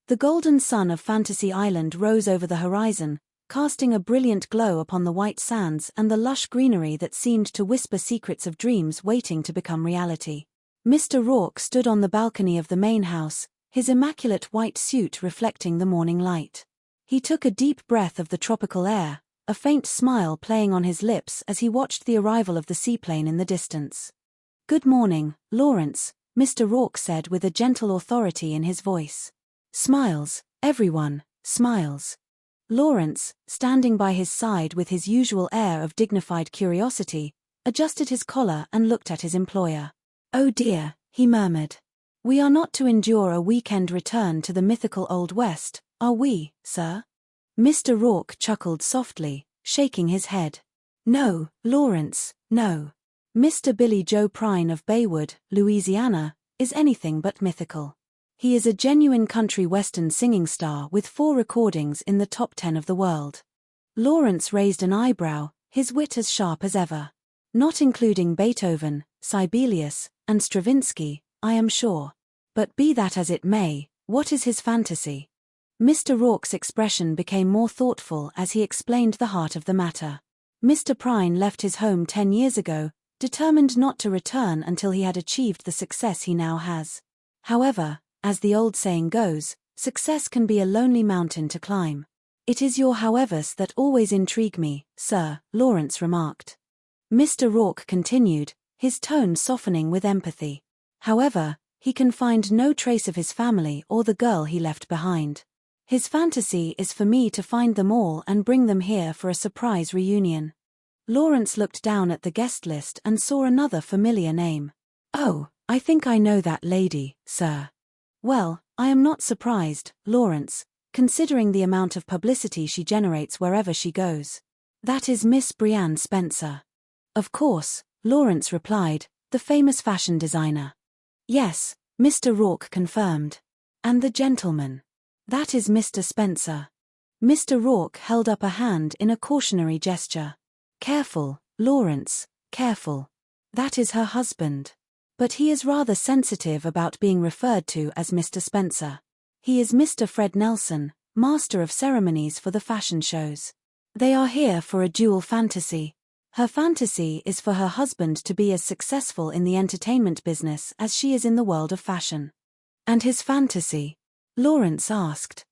The golden sun of Fantasy Island rose over the horizon, casting a brilliant glow upon the white sands and the lush greenery that seemed to whisper secrets of dreams waiting to become reality. Mr. Rourke stood on the balcony of the main house, his immaculate white suit reflecting the morning light. He took a deep breath of the tropical air, a faint smile playing on his lips as he watched the arrival of the seaplane in the distance. "Good morning, Lawrence," Mr. Rourke said with a gentle authority in his voice. "Smiles, everyone, smiles." Lawrence, standing by his side with his usual air of dignified curiosity, adjusted his collar and looked at his employer. "Oh dear," he murmured. "We are not to endure a weekend return to the mythical Old West, are we, sir?" Mr. Rourke chuckled softly, shaking his head. "No, Lawrence, no. Mr. Billy Joe Prine of Baywood, Louisiana, is anything but mythical. He is a genuine country western singing star with 4 recordings in the top 10 of the world." Lawrence raised an eyebrow, his wit as sharp as ever. "Not including Beethoven, Sibelius, and Stravinsky, I am sure. But be that as it may, what is his fantasy?" Mr. Rourke's expression became more thoughtful as he explained the heart of the matter. Mr. Prine left his home 10 years ago, determined not to return until he had achieved the success he now has. However, as the old saying goes, success can be a lonely mountain to climb. "It is your howevers that always intrigue me, sir," Lawrence remarked. Mr. Rourke continued, his tone softening with empathy. "However, he can find no trace of his family or the girl he left behind. His fantasy is for me to find them all and bring them here for a surprise reunion." Lawrence looked down at the guest list and saw another familiar name. "Oh, I think I know that lady, sir." "Well, I am not surprised, Lawrence, considering the amount of publicity she generates wherever she goes. That is Miss Brianne Spencer." "Of course," Lawrence replied, "the famous fashion designer." "Yes," Mr. Rourke confirmed. "And the gentleman. That is Mr. Spencer." Mr. Rourke held up a hand in a cautionary gesture. "Careful, Lawrence, careful. That is her husband. But he is rather sensitive about being referred to as Mr. Spencer. He is Mr. Fred Nelson, master of ceremonies for the fashion shows. They are here for a dual fantasy. Her fantasy is for her husband to be as successful in the entertainment business as she is in the world of fashion." "And his fantasy?" Lawrence asked.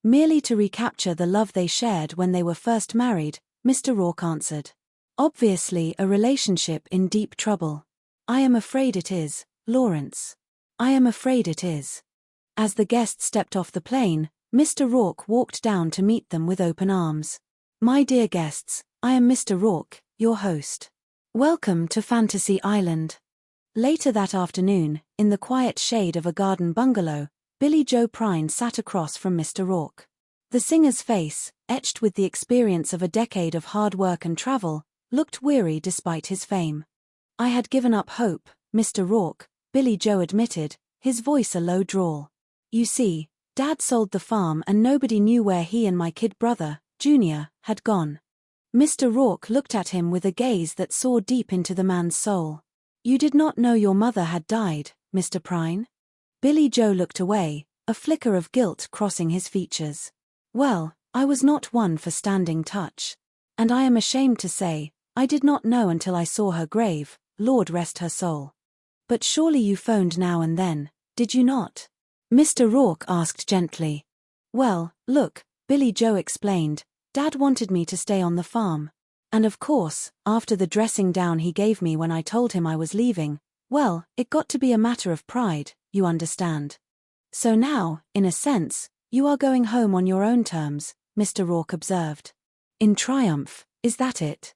"Merely to recapture the love they shared when they were first married," Mr. Rourke answered. "Obviously a relationship in deep trouble. I am afraid it is, Lawrence. I am afraid it is." As the guests stepped off the plane, Mr. Rourke walked down to meet them with open arms. "My dear guests, I am Mr. Rourke, your host. Welcome to Fantasy Island." Later that afternoon, in the quiet shade of a garden bungalow, Billy Joe Prine sat across from Mr. Rourke. The singer's face, etched with the experience of a decade of hard work and travel, looked weary despite his fame. "I had given up hope, Mr. Rourke," Billy Joe admitted, his voice a low drawl. "You see, Dad sold the farm and nobody knew where he and my kid brother, Junior, had gone." Mr. Rourke looked at him with a gaze that saw deep into the man's soul. "You did not know your mother had died, Mr. Prine?" Billy Joe looked away, a flicker of guilt crossing his features. "Well, I was not one for standing touch. And I am ashamed to say, I did not know until I saw her grave, Lord rest her soul." "But surely you phoned now and then, did you not?" Mr. Rourke asked gently. "Well, look," Billy Joe explained, "Dad wanted me to stay on the farm. And of course, after the dressing down he gave me when I told him I was leaving, well, it got to be a matter of pride, you understand. So now, in a sense, you are going home on your own terms," Mr. Rourke observed. "In triumph, is that it?"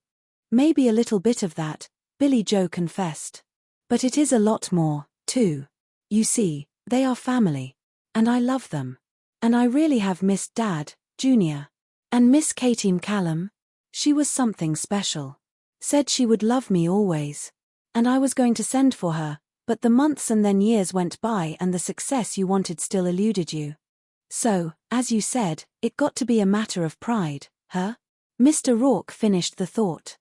"Maybe a little bit of that," Billy Joe confessed. "But it is a lot more, too. You see, they are family. And I love them. And I really have missed Dad, Junior. And Miss Katie McCallum. She was something special. Said she would love me always. And I was going to send for her, but the months and then years went by and the success you wanted still eluded you. So, as you said, it got to be a matter of pride, huh?" Mr. Rourke finished the thought.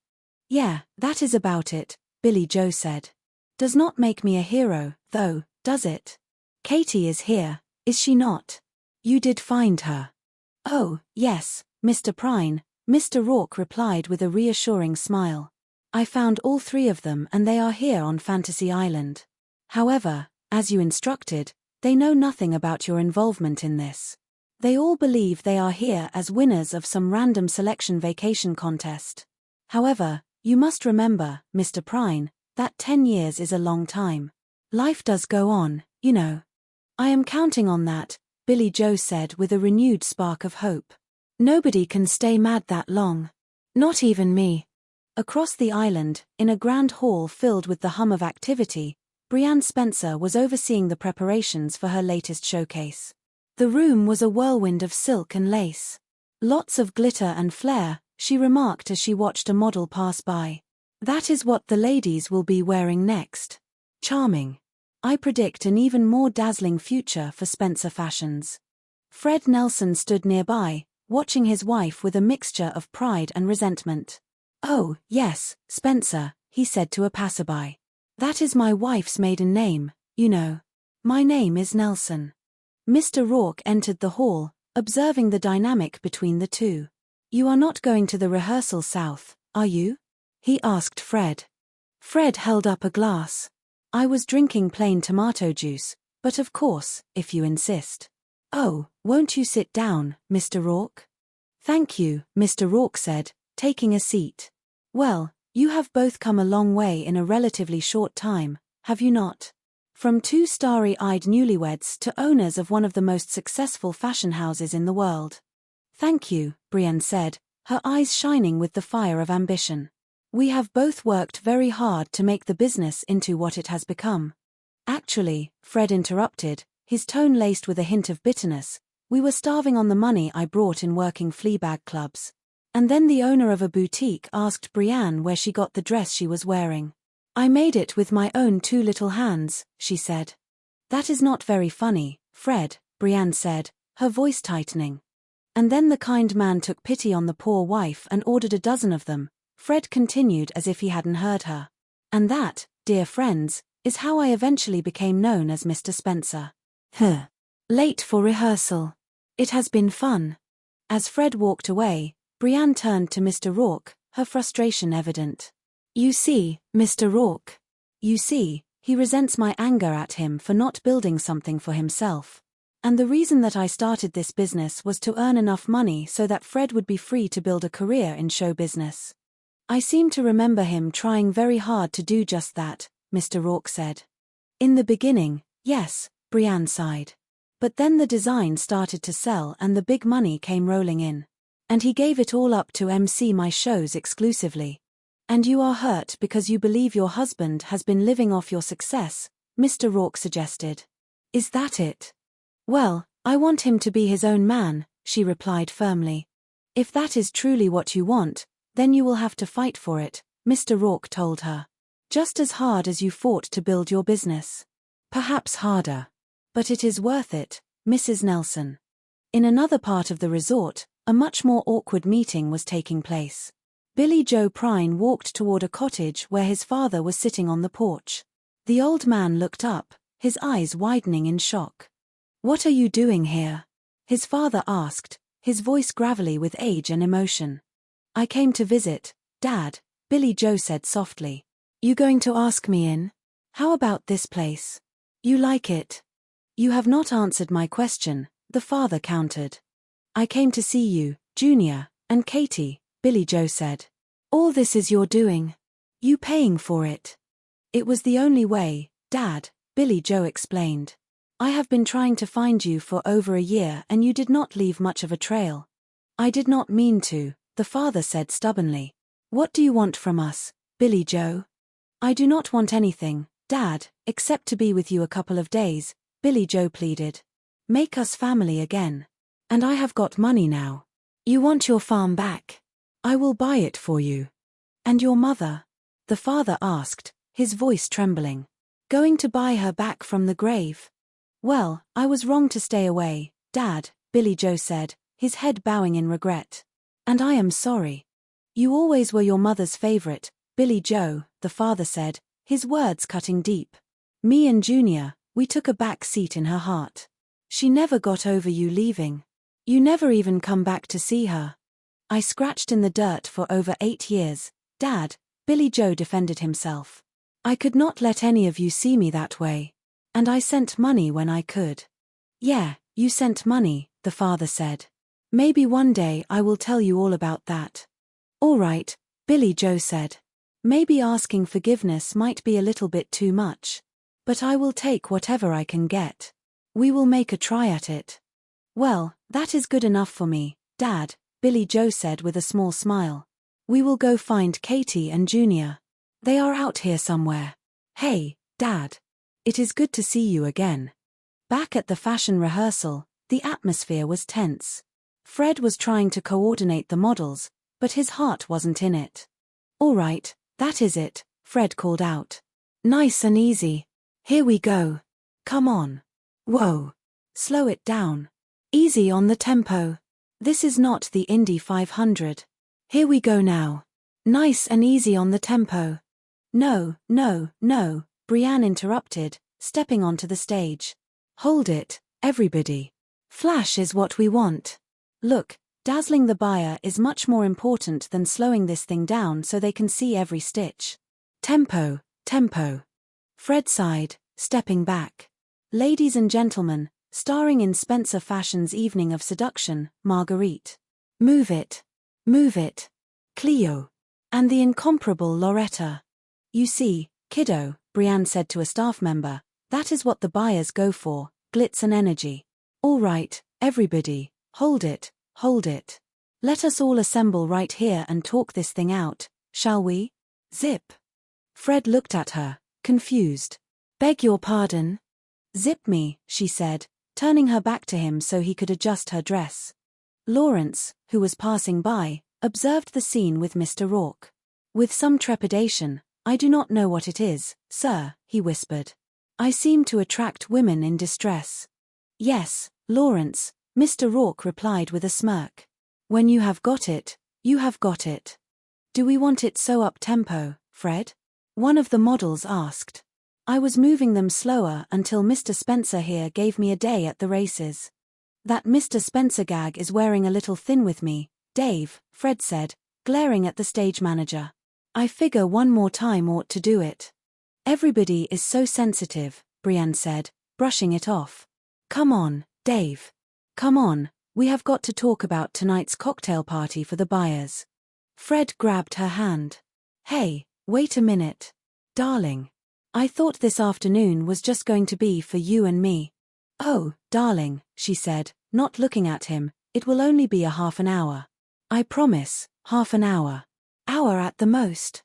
"Yeah, that is about it," Billy Joe said. "Does not make me a hero, though, does it? Katie is here, is she not?" You did find her? Oh, yes, Mr. Prine, Mr. Rourke replied with a reassuring smile. I found all 3 of them and they are here on Fantasy Island. However, as you instructed, they know nothing about your involvement in this. They all believe they are here as winners of some random selection vacation contest. However, you must remember, Mr. Prine, that 10 years is a long time. Life does go on, you know. I am counting on that, Billy Joe said with a renewed spark of hope. Nobody can stay mad that long. Not even me. Across the island, in a grand hall filled with the hum of activity, Brianne Spencer was overseeing the preparations for her latest showcase. The room was a whirlwind of silk and lace. Lots of glitter and flair, she remarked as she watched a model pass by. That is what the ladies will be wearing next. Charming. I predict an even more dazzling future for Spencer Fashions. Fred Nelson stood nearby, watching his wife with a mixture of pride and resentment. Oh, yes, Spencer, he said to a passerby. That is my wife's maiden name, you know. My name is Nelson. Mr. Rourke entered the hall, observing the dynamic between the two. You are not going to the rehearsal south, are you? He asked Fred. Fred held up a glass. I was drinking plain tomato juice, but of course, if you insist. Oh, won't you sit down, Mr. Rourke? Thank you, Mr. Rourke said, taking a seat. Well, you have both come a long way in a relatively short time, have you not? From 2 starry-eyed newlyweds to owners of one of the most successful fashion houses in the world. Thank you, Brianne said, her eyes shining with the fire of ambition. We have both worked very hard to make the business into what it has become. Actually, Fred interrupted, his tone laced with a hint of bitterness, we were starving on the money I brought in working Fleabag clubs. And then the owner of a boutique asked Brianne where she got the dress she was wearing. I made it with my own 2 little hands, she said. That is not very funny, Fred, Brianne said, her voice tightening. And then the kind man took pity on the poor wife and ordered a dozen of them, Fred continued as if he hadn't heard her. And that, dear friends, is how I eventually became known as Mr. Spencer. Late for rehearsal. It has been fun. As Fred walked away, Brianne turned to Mr. Rourke, her frustration evident. You see, Mr. Rourke. You see, he resents my anger at him for not building something for himself. And the reason that I started this business was to earn enough money so that Fred would be free to build a career in show business. I seem to remember him trying very hard to do just that, Mr. Rourke said. In the beginning, yes, Brianne sighed. But then the design started to sell and the big money came rolling in. And he gave it all up to MC my shows exclusively. And you are hurt because you believe your husband has been living off your success, Mr. Rourke suggested. Is that it? Well, I want him to be his own man, she replied firmly. If that is truly what you want, then you will have to fight for it, Mr. Rourke told her. Just as hard as you fought to build your business. Perhaps harder. But it is worth it, Mrs. Nelson. In another part of the resort, a much more awkward meeting was taking place. Billy Joe Prine walked toward a cottage where his father was sitting on the porch. The old man looked up, his eyes widening in shock. What are you doing here? His father asked, his voice gravelly with age and emotion. I came to visit, Dad, Billy Joe said softly. You going to ask me in? How about this place? You like it? You have not answered my question, the father countered. I came to see you, Junior, and Katie, Billy Joe said. All this is your doing. You paying for it. It was the only way, Dad, Billy Joe explained. I have been trying to find you for over a year and you did not leave much of a trail. I did not mean to, the father said stubbornly. What do you want from us, Billy Joe? I do not want anything, Dad, except to be with you a couple of days, Billy Joe pleaded. Make us family again. And I have got money now. You want your farm back? I will buy it for you. And your mother? The father asked, his voice trembling. Going to buy her back from the grave? Well, I was wrong to stay away, Dad, Billy Joe said, his head bowing in regret. And I am sorry. You always were your mother's favorite, Billy Joe, the father said, his words cutting deep. Me and Junior, we took a back seat in her heart. She never got over you leaving. You never even come back to see her. I scratched in the dirt for over 8 years, Dad, Billy Joe defended himself. I could not let any of you see me that way. And I sent money when I could. Yeah, you sent money, the father said. Maybe one day I will tell you all about that. All right, Billy Joe said. Maybe asking forgiveness might be a little bit too much. But I will take whatever I can get. We will make a try at it. Well, that is good enough for me, Dad, Billy Joe said with a small smile. We will go find Katie and Junior. They are out here somewhere. Hey, Dad. It is good to see you again. Back at the fashion rehearsal, the atmosphere was tense. Fred was trying to coordinate the models, but his heart wasn't in it. All right, that is it, Fred called out. Nice and easy. Here we go. Come on. Whoa. Slow it down. Easy on the tempo. This is not the Indy 500. Here we go now. Nice and easy on the tempo. No, Brianne interrupted, stepping onto the stage. Hold it, everybody. Flash is what we want. Look, dazzling the buyer is much more important than slowing this thing down so they can see every stitch. Tempo. Fred sighed, stepping back. Ladies and gentlemen, starring in Spencer Fashion's Evening of Seduction, Marguerite. Move it. Cleo. And the incomparable Loretta. You see, kiddo, Brianne said to a staff member, that is what the buyers go for, glitz and energy. All right, everybody, hold it. Let us all assemble right here and talk this thing out, shall we? Zip. Fred looked at her, confused. Beg your pardon? Zip me, she said, turning her back to him so he could adjust her dress. Lawrence, who was passing by, observed the scene with Mr. Rourke. With some trepidation, I do not know what it is, sir, he whispered. I seem to attract women in distress. Yes, Lawrence, Mr. Rourke replied with a smirk. When you have got it, you have got it. Do we want it so up-tempo, Fred? One of the models asked. I was moving them slower until Mr. Spencer here gave me a day at the races. That Mr. Spencer gag is wearing a little thin with me, Dave, Fred said, glaring at the stage manager. I figure one more time ought to do it. Everybody is so sensitive, Brianne said, brushing it off. Come on, Dave. Come on, we have got to talk about tonight's cocktail party for the buyers. Fred grabbed her hand. Hey, wait a minute. Darling. I thought this afternoon was just going to be for you and me. Oh, darling, she said, not looking at him, it will only be a half an hour. I promise, half an hour. Hour at the most.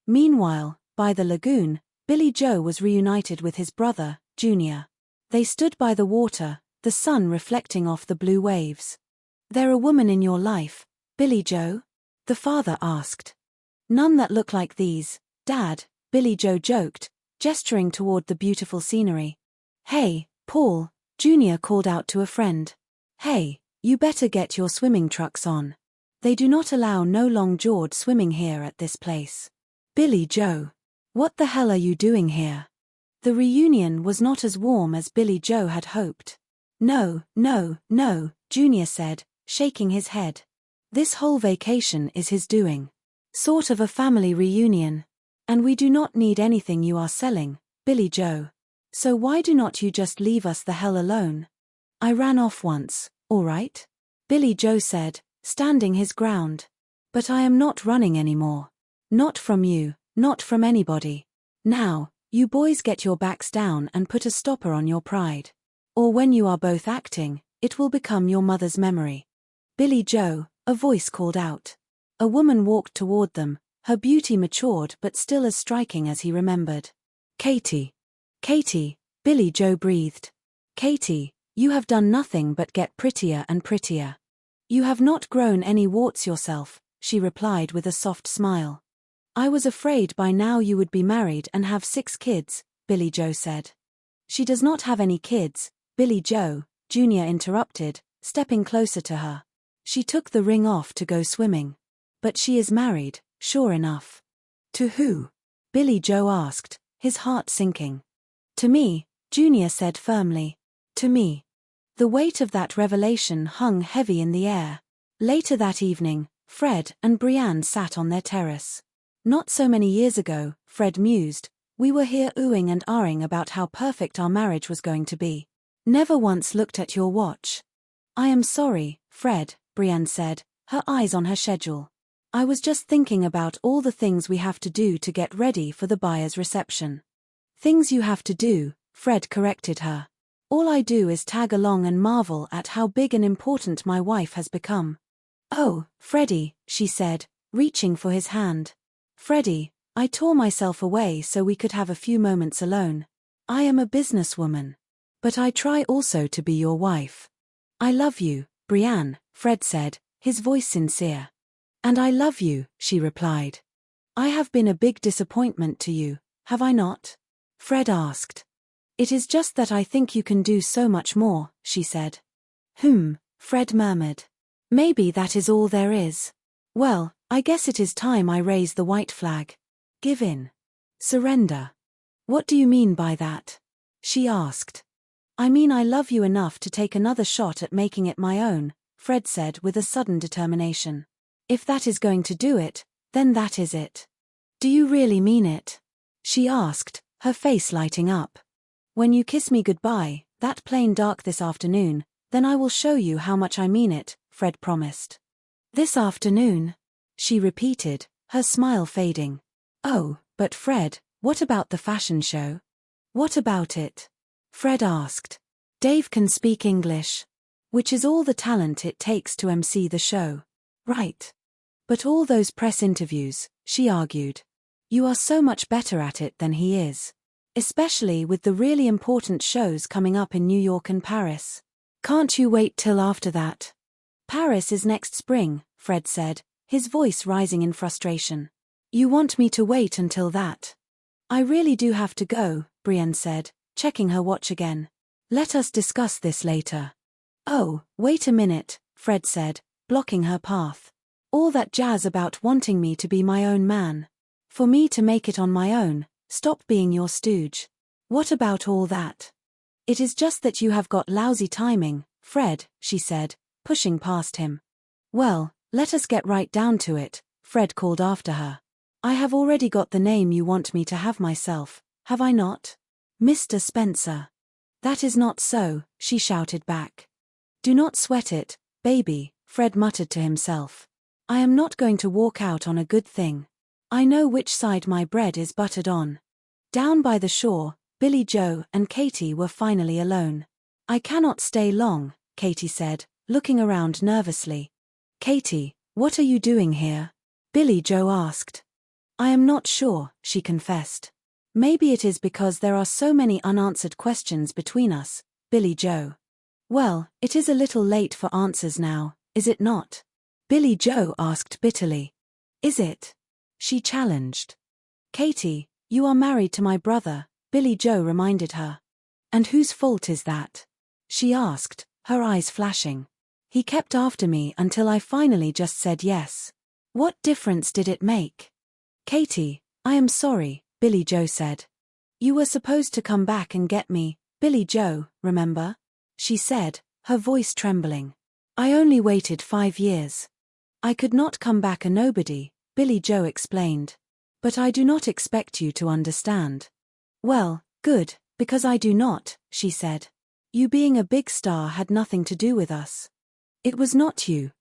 Meanwhile, by the lagoon, Billy Joe was reunited with his brother, Junior. They stood by the water, the sun reflecting off the blue waves. There a woman in your life, Billy Joe? The father asked. None that look like these, Dad, Billy Joe joked, gesturing toward the beautiful scenery. Hey, Paul, Junior called out to a friend. Hey, you better get your swimming trunks on. They do not allow no long-jawed swimming here at this place. Billy Joe. What the hell are you doing here? The reunion was not as warm as Billy Joe had hoped. No, Junior said, shaking his head. This whole vacation is his doing. Sort of a family reunion. And we do not need anything you are selling, Billy Joe. So why do not you just leave us the hell alone? I ran off once, all right? Billy Joe said, standing his ground. But I am not running anymore. Not from you, not from anybody. Now, you boys get your backs down and put a stopper on your pride. Or when you are both acting, it will become your mother's memory. Billy Joe, a voice called out. A woman walked toward them, her beauty matured but still as striking as he remembered. Katie. Katie, Billy Joe breathed. Katie, you have done nothing but get prettier and prettier. You have not grown any warts yourself, she replied with a soft smile. I was afraid by now you would be married and have 6 kids, Billy Joe said. She does not have any kids, Billy Joe, Junior interrupted, stepping closer to her. She took the ring off to go swimming. But she is married, sure enough. To who? Billy Joe asked, his heart sinking. To me, Junior said firmly. To me. The weight of that revelation hung heavy in the air. Later that evening, Fred and Brienne sat on their terrace. Not so many years ago, Fred mused, we were here oohing and ahhing about how perfect our marriage was going to be. Never once looked at your watch. I am sorry, Fred, Brienne said, her eyes on her schedule. I was just thinking about all the things we have to do to get ready for the buyer's reception. Things you have to do, Fred corrected her. All I do is tag along and marvel at how big and important my wife has become. Oh, Freddie, she said, reaching for his hand. Freddie, I tore myself away so we could have a few moments alone. I am a businesswoman. But I try also to be your wife. I love you, Brienne, Fred said, his voice sincere. And I love you, she replied. I have been a big disappointment to you, have I not? Fred asked. It is just that I think you can do so much more, she said. Fred murmured. Maybe that is all there is. Well, I guess it is time I raise the white flag. Give in. Surrender. What do you mean by that? She asked. I mean I love you enough to take another shot at making it my own, Fred said with a sudden determination. If that is going to do it, then that is it. Do you really mean it? She asked, her face lighting up. When you kiss me goodbye, that plain dark this afternoon, then I will show you how much I mean it, Fred promised. This afternoon? She repeated, her smile fading. Oh, but Fred, what about the fashion show? What about it? Fred asked. Dave can speak English. Which is all the talent it takes to MC the show. Right. But all those press interviews, she argued. You are so much better at it than he is. Especially with the really important shows coming up in New York and Paris. Can't you wait till after that? Paris is next spring, Fred said, his voice rising in frustration. You want me to wait until that? I really do have to go, Brienne said, checking her watch again. Let us discuss this later. Oh, wait a minute, Fred said, blocking her path. All that jazz about wanting me to be my own man. For me to make it on my own, stop being your stooge. What about all that? It is just that you have got lousy timing, Fred, she said, pushing past him. Well, let us get right down to it, Fred called after her. I have already got the name you want me to have myself, have I not? Mr. Spencer. That is not so, she shouted back. Do not sweat it, baby, Fred muttered to himself. I am not going to walk out on a good thing. I know which side my bread is buttered on. Down by the shore, Billy Joe and Katie were finally alone. I cannot stay long, Katie said, looking around nervously. Katie, what are you doing here? Billy Joe asked. I am not sure, she confessed. Maybe it is because there are so many unanswered questions between us, Billy Joe. Well, it is a little late for answers now, is it not? Billy Joe asked bitterly. Is it? She challenged. Katie, you are married to my brother, Billy Joe reminded her. And whose fault is that? She asked, her eyes flashing. He kept after me until I finally just said yes. What difference did it make? Katie, I am sorry, Billy Joe said. You were supposed to come back and get me, Billy Joe, remember? She said, her voice trembling. I only waited 5 years. I could not come back a nobody, Billy Joe explained. But I do not expect you to understand. Well, good, because I do not, she said. You being a big star had nothing to do with us. It was not you,